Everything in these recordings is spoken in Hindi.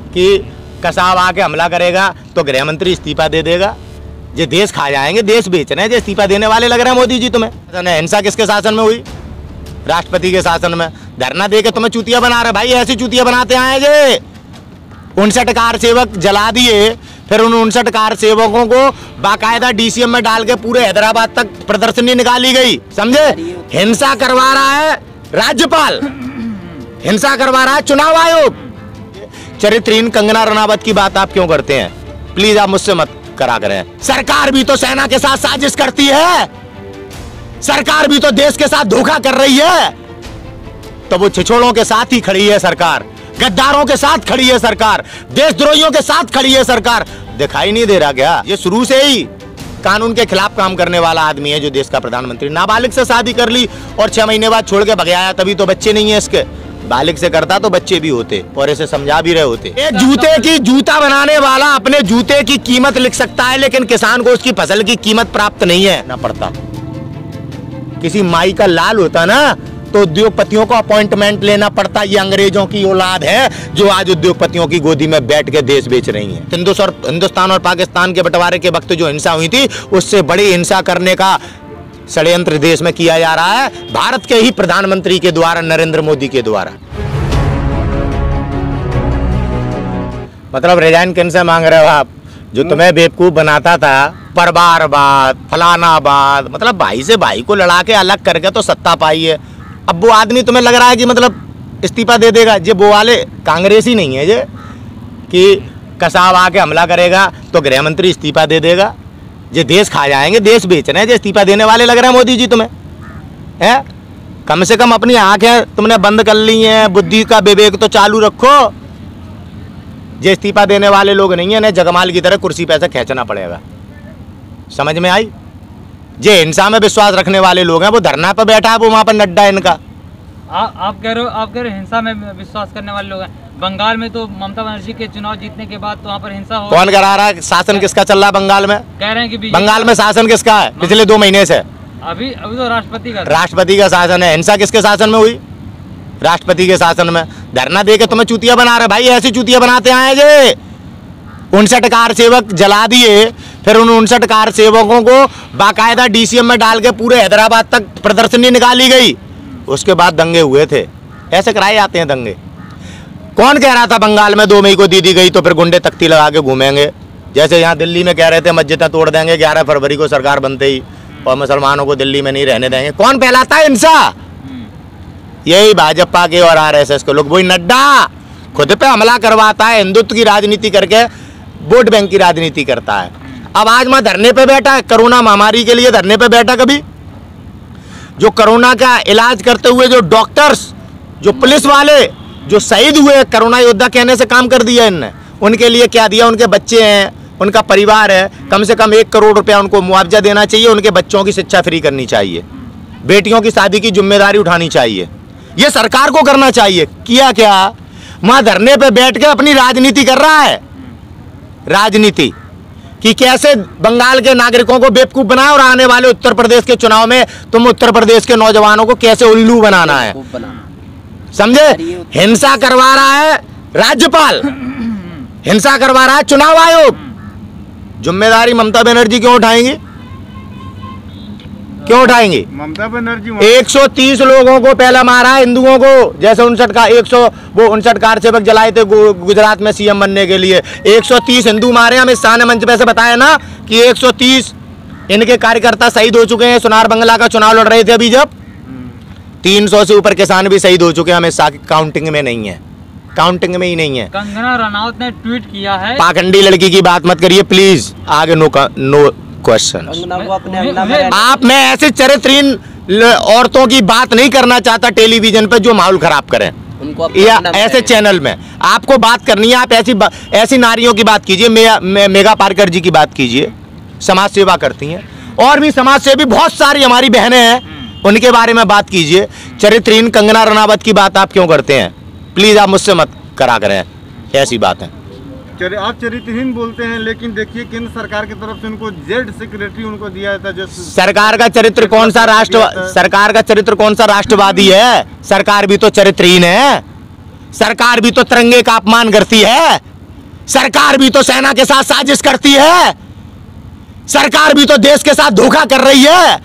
कि कसाब आके हमला करेगा तो गृह मंत्री इस्तीफा दे देगा। ये देश खा जाएंगे, देश बेच रहे हैं, जो इस्तीफा देने वाले लग रहे हैं मोदी जी तुम्हें। हिंसा किसके शासन में हुई? राष्ट्रपति के शासन में। धरना दे के तुम्हें चूतिया बना रहे भाई, ऐसी चूतिया बनाते आए जे 59 कार सेवक जला दिए, फिर उन 59 कार सेवकों को बाकायदा डीसीएम में डाल के पूरे हैदराबाद तक प्रदर्शनी निकाली गई, समझे। हिंसा करवा रहा है राज्यपाल, हिंसा करवा रहा है चुनाव आयोग। चरित्रहीन कंगना रनावत की बात आप क्यों करते हैं? प्लीज आप मुझसे मत करा करें। सरकार भी तो सेना के साथ साजिश करती है, सरकार भी तो देश के साथ धोखा कर रही है, तो वो छिछोड़ों के साथ ही खड़ी है सरकार, गद्दारों के साथ खड़ी है सरकार, देशद्रोहियों के साथ खड़ी है सरकार। दिखाई नहीं दे रहा क्या? ये शुरू से ही कानून के खिलाफ काम करने वाला आदमी है जो देश का प्रधानमंत्री। नाबालिग से शादी कर ली और 6 महीने बाद छोड़ के भग आया, तभी तो बच्चे नहीं है इसके। बालिग से करता तो बच्चे भी होते और इसे समझा भी रहे होते। एक जूते की जूता बनाने वाला अपने जूते की कीमत लिख सकता है, लेकिन किसान को उसकी फसल की कीमत प्राप्त नहीं है ना पड़ता। किसी माई का लाल होता ना तो उद्योगपतियों को अपॉइंटमेंट लेना पड़ता। ये अंग्रेजों की औलाद है जो आज उद्योगपतियों की गोदी में बैठ के देश बेच रही है। हिंदुस्तान और पाकिस्तान के बंटवारे के वक्त जो हिंसा हुई थी, उससे बड़ी हिंसा करने का षड्यंत्र देश में किया जा रहा है भारत के ही प्रधानमंत्री के द्वारा, नरेंद्र मोदी के द्वारा। मतलब रिजाइन किनसे मांग रहे हो आप? जो तुम्हें बेवकूफ बनाता था, परबार बात, फलाना बात, मतलब भाई से भाई को लड़ा के अलग करके तो सत्ता पाई है। अब वो आदमी तुम्हें लग रहा है कि मतलब इस्तीफा दे देगा। ये वो वाले कांग्रेसी नहीं है ये कि कसाब आके हमला करेगा तो गृह मंत्री इस्तीफा दे देगा। ये देश खा जाएंगे, देश बेच रहे हैं, जो इस्तीफा देने वाले लग रहे हैं मोदी जी तुम्हें, है। कम से कम अपनी आंखें तुमने बंद कर ली हैं, बुद्धि का विवेक तो चालू रखो। ये इस्तीफा देने वाले लोग नहीं है, जगमाल की तरह कुर्सी पे ऐसे खींचना पड़ेगा। समझ में आई? जे हिंसा में विश्वास रखने वाले लोग हैं, वो धरना पर बैठा है, वो वहां पर नड्डा इनका। आप कह रहे हो हिंसा में विश्वास करने वाले लोग हैं। बंगाल में तो ममता बनर्जी के चुनाव जीतने के बाद तो वहाँ पर हिंसा हो। कौन करा रहा है? शासन किसका चल रहा है बंगाल में? कह रहे हैं कि बंगाल में शासन किसका है पिछले 2 महीने से? अभी तो राष्ट्रपति का शासन है। हिंसा किसके शासन में हुई? राष्ट्रपति के शासन में। धरना दे के तुम्हें चूतिया बना रहे भाई, ऐसी चूतिया बनाते आए जे 59 कार सेवक जला दिए, फिर उन 59 कार सेवकों को बाकायदा डीसीएम में डाल के पूरे हैदराबाद तक प्रदर्शनी निकाली गई। उसके बाद दंगे हुए थे। ऐसे कराए जाते हैं दंगे। कौन कह रहा था बंगाल में 2 मई को दी गई तो फिर गुंडे तख्ती लगा के घूमेंगे? जैसे यहाँ दिल्ली में कह रहे थे मस्जिदें तोड़ देंगे 11 फरवरी को सरकार बनते ही, और मुसलमानों को दिल्ली में नहीं रहने देंगे। कौन फैलाता है हिंसा? यही भाजपा के और आरएसएस के लोग। वही नड्डा खुद पे हमला करवाता है, हिंदुत्व की राजनीति करके वोट बैंक की राजनीति करता है। अब आज मैं धरने पे बैठा है, कोरोना महामारी के लिए धरने पे बैठा। कभी जो कोरोना का इलाज करते हुए जो डॉक्टर्स, जो पुलिस वाले जो शहीद हुए, कोरोना योद्धा कहने से काम कर दिया इनने। उनके लिए क्या दिया? उनके बच्चे हैं, उनका परिवार है, कम से कम 1 करोड़ रुपया उनको मुआवजा देना चाहिए। उनके बच्चों की शिक्षा फ्री करनी चाहिए, बेटियों की शादी की जिम्मेदारी उठानी चाहिए। ये सरकार को करना चाहिए। किया क्या? वहां धरने पे बैठ के अपनी राजनीति कर रहा है। राजनीति कि कैसे बंगाल के नागरिकों को बेवकूफ बनाए और आने वाले उत्तर प्रदेश के चुनाव में तुम उत्तर प्रदेश के नौजवानों को कैसे उल्लू बनाना है, समझे। हिंसा करवा रहा है राज्यपाल, हिंसा करवा रहा है चुनाव आयोग। जिम्मेदारी ममता बनर्जी क्यों उठाएंगी? क्यों उठाएंगी? ममता बनर्जी 130 लोगों को पहला मारा है, हिंदुओं को। जैसे 59 कार सेवक जलाए थे गुजरात में सीएम बनने के लिए। 130 हिंदू मारे। अमित शाह ने मंच पे से बताया ना कि 130 इनके कार्यकर्ता शहीद हो चुके हैं। सुनार बंगला का चुनाव लड़ रहे थे अभी, जब 300 से ऊपर किसान भी शहीद हो चुके हैं। अमित शाह की काउंटिंग में नहीं है, काउंटिंग में ही नहीं है। कंगना रनावत ने ट्वीट किया है। पाखंडी लड़की की बात मत करिए प्लीज, आगे नो क्वेश्चन। आप, मैं ऐसे चरित्रहीन औरतों की बात नहीं करना चाहता टेलीविजन पे जो माहौल खराब करें, या ऐसे चैनल में आपको बात करनी है। आप ऐसी नारियों की बात कीजिए, मेघा पारकर जी की बात कीजिए, समाज सेवा करती हैं। और भी समाज सेवी बहुत सारी हमारी बहनें हैं, उनके बारे में बात कीजिए। चरित्रहीन कंगना रनावत की बात आप क्यों करते हैं? प्लीज आप मुझसे मत करा करें ऐसी बातें। आप चरित्रहीन बोलते हैं, लेकिन देखिए केंद्र सरकार की तरफ से उनको जेड सेक्रेटरी उनको दिया था। जो सरकार का चरित्र कौन सा सरकार का चरित्र कौन सा राष्ट्रवादी है? सरकार भी तो चरित्रहीन है। सरकार भी तो तिरंगे का अपमान करती है। सरकार भी तो सेना के साथ साजिश करती है, सरकार भी तो देश के साथ धोखा कर रही है।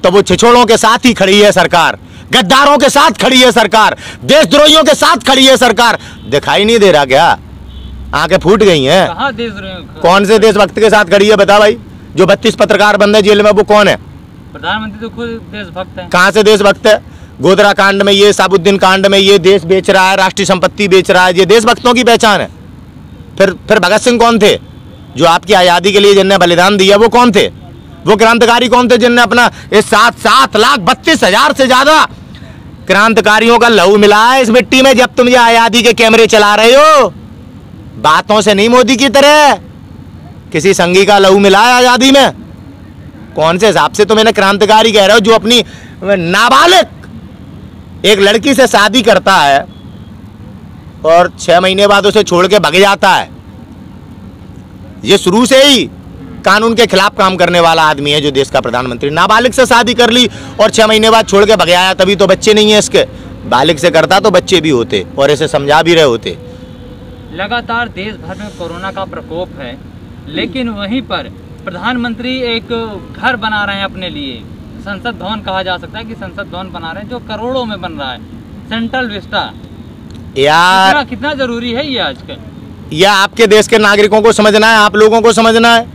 तो वो छिछोड़ों के साथ ही खड़ी है सरकार, गद्दारों के साथ खड़ी है सरकार, देशद्रोहियों के साथ खड़ी है सरकार। दिखाई नहीं दे रहा क्या? आंखें फूट गई हैं। कहाँ देशद्रोही? कौन से देशभक्त के साथ खड़ी है बता भाई? जो 32 पत्रकार बंद है जेल में, वो कौन है? प्रधानमंत्री तो खुद देशभक्त है। कहां से देशभक्त है? गोधरा कांड में ये, साबुद्दीन कांड में ये देश बेच रहा है, राष्ट्रीय संपत्ति बेच रहा है, ये देशभक्तों की पहचान है। फिर भगत सिंह कौन थे? जो आपकी आजादी के लिए जिनने बलिदान दिया, वो कौन थे? वो क्रांतिकारी कौन थे जिनने अपना इस 7,32,000 से ज्यादा क्रांतिकारियों का लहू मिला है इस मिट्टी में? जब तुम ये आजादी के कैमरे चला रहे हो, बातों से नहीं, मोदी की तरह किसी संगी का लहू मिला है आजादी में? कौन से हिसाब से तुम इन्हें क्रांतिकारी कह रहे हो? जो अपनी नाबालिग एक लड़की से शादी करता है और 6 महीने बाद उसे छोड़ के भाग जाता है, ये शुरू से ही कानून के खिलाफ काम करने वाला आदमी है जो देश का प्रधानमंत्री। नाबालिग से शादी कर ली और 6 महीने बाद छोड़ के भाग आया, तभी तो बच्चे नहीं है इसके। बालिग से करता तो बच्चे भी होते और इसे समझा भी रहे होते। लगातार देश भर में कोरोना का प्रकोप है, लेकिन वहीं पर प्रधानमंत्री एक घर बना रहे हैं अपने लिए। संसद भवन कहा जा सकता है कि संसद भवन बना रहे हैं जो करोड़ों में बन रहा है, सेंट्रल विस्टा। यार कितना जरूरी है ये आजकल? यह आपके देश के नागरिकों को समझना है, आप लोगों को समझना है।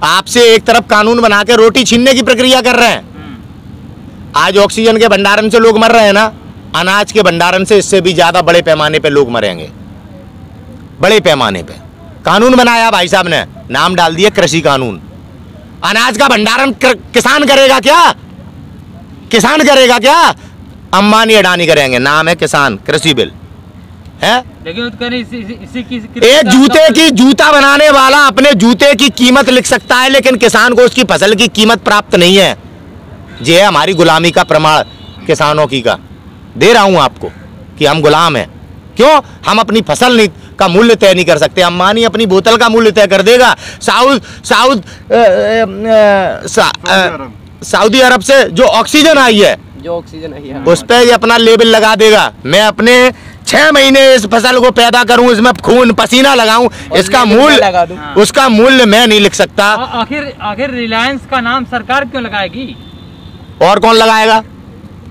आपसे एक तरफ कानून बना के रोटी छीनने की प्रक्रिया कर रहे हैं। आज ऑक्सीजन के भंडारण से लोग मर रहे हैं ना, अनाज के भंडारण से इससे भी ज्यादा बड़े पैमाने पे लोग मरेंगे। बड़े पैमाने पे कानून बनाया भाई साहब ने, नाम डाल दिया कृषि कानून। अनाज का भंडारण किसान करेगा क्या? किसान करेगा क्या? अंबानी अडानी करेंगे, नाम है किसान कृषि बिल है। लेकिन इसी की एक जूते की जूता बनाने वाला अपने जूते की कीमत लिख सकता है, लेकिन किसान को उसकी फसल की कीमत प्राप्त नहीं है। ये है हमारी गुलामी का प्रमाण किसानों की का दे रहा हूं आपको कि हम गुलाम हैं। क्यों? हम अपनी फसल का मूल्य तय नहीं कर सकते। अंबानी अपनी बोतल का मूल्य तय कर देगा। सऊदी अरब से जो ऑक्सीजन आई है, उस पर अपना लेबल लगा देगा। मैं अपने 6 महीने इस फसल को पैदा करूं, इसमें खून पसीना लगाऊं, इसका मूल्य, उसका मूल्य मैं नहीं लिख सकता। आखिर रिलायंस का नाम सरकार क्यों लगाएगी? और कौन लगाएगा?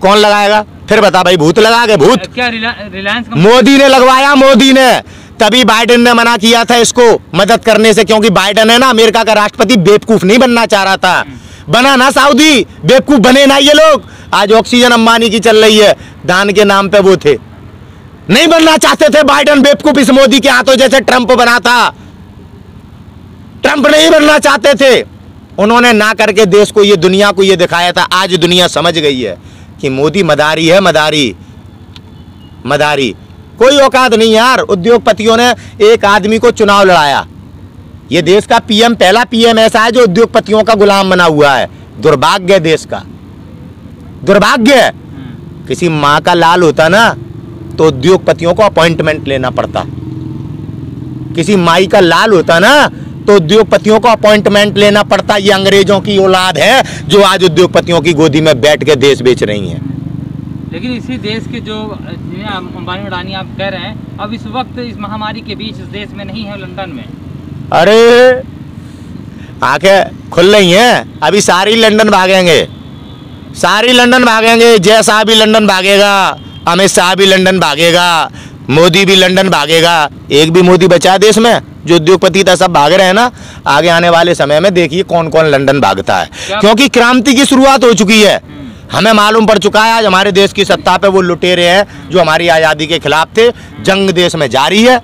कौन लगाएगा? फिर बता भाई, भूत लगा के? भूत क्या रिलायंस मोदी ने लगवाया, मोदी ने। तभी बाइडेन ने मना किया था इसको मदद करने से, क्योंकि बाइडेन है ना अमेरिका का राष्ट्रपति, बेवकूफ नहीं बनना चाह रहा था। बना ना सऊदी, बेवकूफ बने ना ये लोग। आज ऑक्सीजन अंबानी की चल रही है, दान के नाम पे वो थे, नहीं बनना चाहते थे बाइडेन बेवकूफ इस मोदी के हाथों, जैसे ट्रंप बना था। ट्रंप नहीं बनना चाहते थे, उन्होंने ना करके देश को, ये दुनिया को ये दिखाया था। आज दुनिया समझ गई है कि मोदी मदारी है, मदारी मदारी। कोई औकात नहीं यार। उद्योगपतियों ने एक आदमी को चुनाव लड़ाया। ये देश का पीएम, पहला पीएम ऐसा है जो उद्योगपतियों का गुलाम बना हुआ है। दुर्भाग्य देश का, दुर्भाग्य। किसी माँ का लाल होता ना तो उद्योगपतियों को अपॉइंटमेंट लेना पड़ता। किसी माई का लाल होता ना तो उद्योगपतियों को अपॉइंटमेंट लेना पड़ता। ये अंग्रेजों की औलाद है जो आज उद्योगपतियों की गोदी में बैठ के देश बेच रही हैं। लेकिन इसी देश के जो अंबानी अडानी आप कह रहे हैं, अब इस वक्त इस महामारी के बीच इस देश में नहीं है, लंदन में। अरे आंखें खुल रही हैं, अभी सारी लंदन भागेंगे, सारी लंदन भागेंगे। जय शाह भी लंदन भागेगा, अमित शाह भी लंदन भागेगा, मोदी भी लंदन भागेगा। एक भी मोदी बचा है देश में? जो उद्योगपति था सब भाग रहे हैं ना। आगे आने वाले समय में देखिए कौन कौन लंदन भागता है, क्योंकि क्रांति की शुरुआत हो चुकी है। हमें मालूम पड़ चुका है आज हमारे देश की सत्ता पे वो लुटेरे हैं जो हमारी आज़ादी के खिलाफ थे। जंग देश में जारी है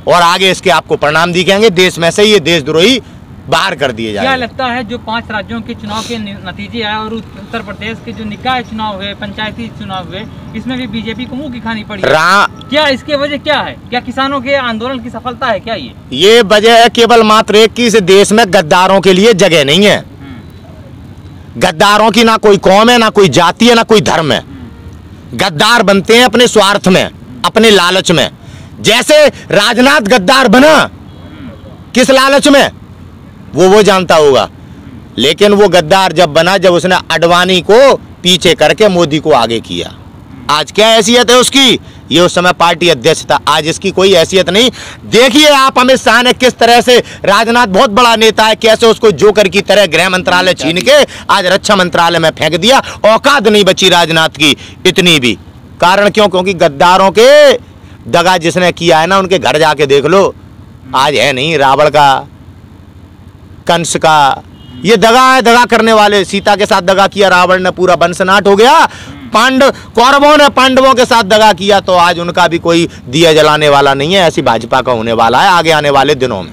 और आगे इसके आपको परिणाम दिखेंगे। देश में से ये देशद्रोही बाहर कर दिए जाएंगे। क्या लगता है जो 5 राज्यों के चुनाव के नतीजे आए और उत्तर प्रदेश के जो निकाय चुनाव हुए, पंचायती चुनाव हुए, इसमें भी बीजेपी को मुंह की खानी पड़ी? क्या इसकी वजह क्या है? क्या किसानों के आंदोलन की सफलता है क्या? ये वजह है केवल मात्र एक की, इस देश में गद्दारों के लिए जगह नहीं है। गद्दारों की ना कोई कौम है, ना कोई जाति है, ना कोई धर्म है। गद्दार बनते हैं अपने स्वार्थ में, अपने लालच में। जैसे राजनाथ गद्दार बना, किस लालच में? वो जानता होगा। लेकिन वो गद्दार जब बना, जब उसने अडवाणी को पीछे करके मोदी को आगे किया। आज क्या हैसियत है उसकी? ये उस समय पार्टी अध्यक्ष था, आज इसकी कोई हैसियत नहीं। देखिए आप अमित शाह ने किस तरह से, राजनाथ बहुत बड़ा नेता है, कैसे उसको जोकर की तरह गृह मंत्रालय छीन के आज रक्षा मंत्रालय में फेंक दिया। औकात नहीं बची राजनाथ की इतनी भी। कारण क्यों? क्योंकि गद्दारों के दगा जिसने किया है ना, उनके घर जाके देख लो, आज है नहीं। रावण का, कंस का, ये दगा है। दगा करने वाले, सीता के साथ दगा किया रावण ने, पूरा वंशनाट हो गया। कौरवों ने पांडवों के साथ दगा किया, तो आज उनका भी कोई दिया जलाने वाला नहीं है। ऐसी भाजपा का होने वाला है आगे आने वाले दिनों में।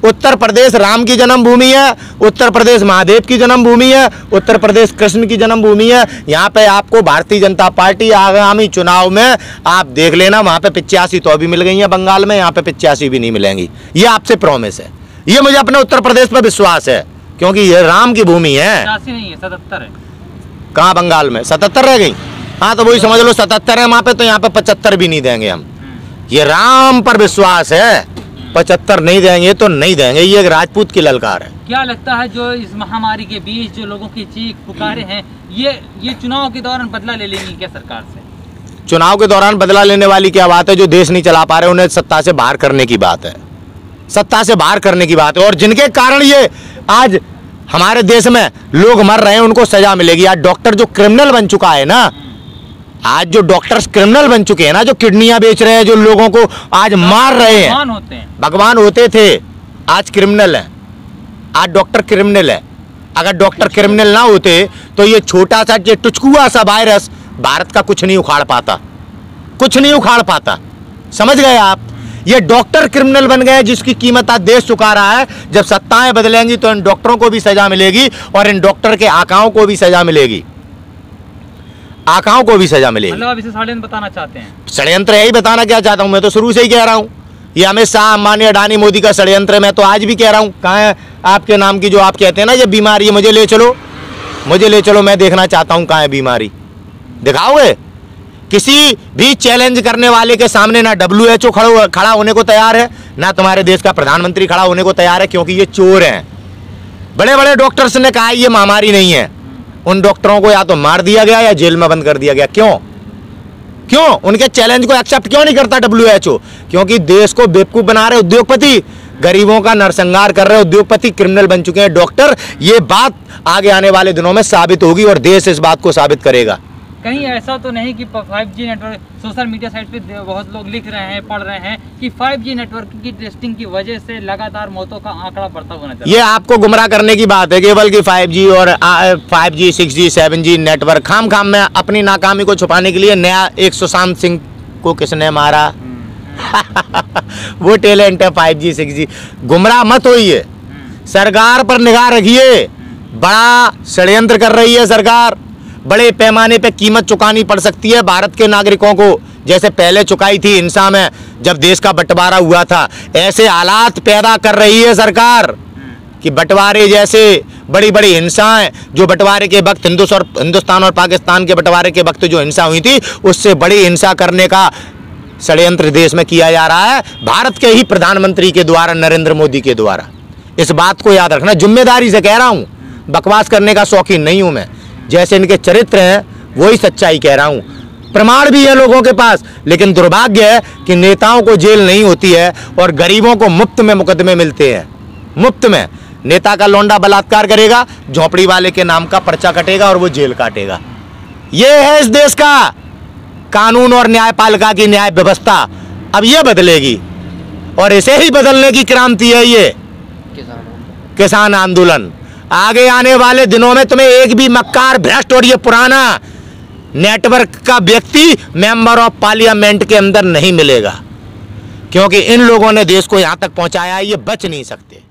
उत्तर प्रदेश राम की जन्मभूमि है, उत्तर प्रदेश महादेव की जन्मभूमि है, उत्तर प्रदेश कृष्ण की जन्मभूमि है। यहाँ पे आपको भारतीय जनता पार्टी आगामी चुनाव में आप देख लेना, वहाँ पे 85 तो भी मिल गई है बंगाल में, यहाँ पे 85 भी नहीं मिलेंगी। ये आपसे प्रॉमिस है, ये मुझे अपने उत्तर प्रदेश पर विश्वास है, क्योंकि ये राम की भूमि है। 85 नहीं है, 77 है। कहाँ बंगाल में 77 रह गई? हाँ तो वही समझ लो 77 है वहाँ पे, तो यहाँ पे 75 भी नहीं देंगे हम। ये राम पर विश्वास है, 75 नहीं देंगे तो नहीं देंगे। ये एक राजपूत की ललकार है। क्या लगता है जो इस महामारी के बीच जो लोगों की चीख पुकारे हैं, ये चुनाव के दौरान बदला ले लेंगी क्या सरकार से? चुनाव के दौरान बदला लेने वाली क्या बात है? जो देश नहीं चला पा रहे उन्हें सत्ता से बाहर करने की बात है, सत्ता से बाहर करने की बात है। और जिनके कारण ये आज हमारे देश में लोग मर रहे हैं, उनको सजा मिलेगी। आज डॉक्टर जो क्रिमिनल बन चुका है ना, आज जो डॉक्टर्स क्रिमिनल बन चुके हैं ना, जो किडनियां बेच रहे हैं, जो लोगों को आज मार रहे हैं, भगवान होते थे, आज क्रिमिनल है। आज डॉक्टर क्रिमिनल है। अगर डॉक्टर क्रिमिनल ना होते तो ये छोटा सा ये टुचकुआ सा वायरस भारत का कुछ नहीं उखाड़ पाता, कुछ नहीं उखाड़ पाता। समझ गए आप? ये डॉक्टर क्रिमिनल बन गए, जिसकी कीमत आज देश चुका रहा है। जब सत्ताएं बदलेंगी तो इन डॉक्टरों को भी सजा मिलेगी और इन डॉक्टर के आकाओं को भी सजा मिलेगी, आकाओं को भी सजा मिलेगी। मतलब आप इसे षड्यंत्र बताना चाहते हैं? षड्यंत्र यही बताना क्या चाहता हूं, मैं तो शुरू से ही कह रहा हूं, ये अमित शाह, अंबानी, अडानी, मोदी का षड्यंत्र है। मैं तो आज भी कह रहा हूं, कहाँ है आपके नाम की जो आप कहते हैं ना ये बीमारी है, मुझे ले चलो, मुझे ले चलो, मैं देखना चाहता हूं कहाँ है बीमारी। दिखाओगे? किसी भी चैलेंज करने वाले के सामने ना WHO खड़ा होने को तैयार है, ना तुम्हारे देश का प्रधानमंत्री खड़ा होने को तैयार है, क्योंकि ये चोर हैं। बड़े बड़े डॉक्टर्स ने कहा ये महामारी नहीं है, उन डॉक्टरों को या तो मार दिया गया या जेल में बंद कर दिया गया। क्यों? क्यों उनके चैलेंज को एक्सेप्ट क्यों नहीं करता WHO? क्योंकि देश को बेवकूफ बना रहे उद्योगपति, गरीबों का नरसंहार कर रहे उद्योगपति, क्रिमिनल बन चुके हैं डॉक्टर। ये बात आगे आने वाले दिनों में साबित होगी और देश इस बात को साबित करेगा। कहीं ऐसा तो नहीं कि 5G network, social media site पे बहुत लोग लिख रहे हैं, पढ़ रहे हैं कि 5G नेटवर्क की टेस्टिंग की वजह से लगातार मौतों का आंकड़ा बढ़ता हुआ नजर? ये आपको गुमराह करने की बात है केवल कि 5G और 5G 6G 7G नेटवर्क खाम में अपनी नाकामी को छुपाने के लिए नया एक सुशांत सिंह को किसने मारा वो टैलेंट है 5G 6G। गुमराह मत होइए, सरकार पर निगाह रखिए। बड़ा षड्यंत्र कर रही है सरकार, बड़े पैमाने पे कीमत चुकानी पड़ सकती है भारत के नागरिकों को, जैसे पहले चुकाई थी हिंसा में जब देश का बंटवारा हुआ था। ऐसे हालात पैदा कर रही है सरकार कि बंटवारे जैसे बड़ी बड़ी हिंसाएं, जो बंटवारे के वक्त हिंदुस्तान और पाकिस्तान के बंटवारे के वक्त जो हिंसा हुई थी, उससे बड़ी हिंसा करने का षड्यंत्र देश में किया जा रहा है भारत के ही प्रधानमंत्री के द्वारा, नरेंद्र मोदी के द्वारा। इस बात को याद रखना, जिम्मेदारी से कह रहा हूँ, बकवास करने का शौकीन नहीं हूँ मैं। जैसे इनके चरित्र हैं वही सच्चाई कह रहा हूँ, प्रमाण भी है लोगों के पास। लेकिन दुर्भाग्य है कि नेताओं को जेल नहीं होती है और गरीबों को मुफ्त में मुकदमे मिलते हैं, मुफ्त में। नेता का लौंडा बलात्कार करेगा, झोपड़ी वाले के नाम का पर्चा कटेगा और वो जेल काटेगा। ये है इस देश का कानून और न्यायपालिका की न्याय व्यवस्था। अब ये बदलेगी और इसे ही बदलने की क्रांति है ये किसान आंदोलन। आगे आने वाले दिनों में तुम्हें एक भी मक्कार, भ्रष्ट और ये पुराना नेटवर्क का व्यक्ति मेंबर ऑफ पार्लियामेंट के अंदर नहीं मिलेगा, क्योंकि इन लोगों ने देश को यहां तक पहुंचाया है, ये बच नहीं सकते।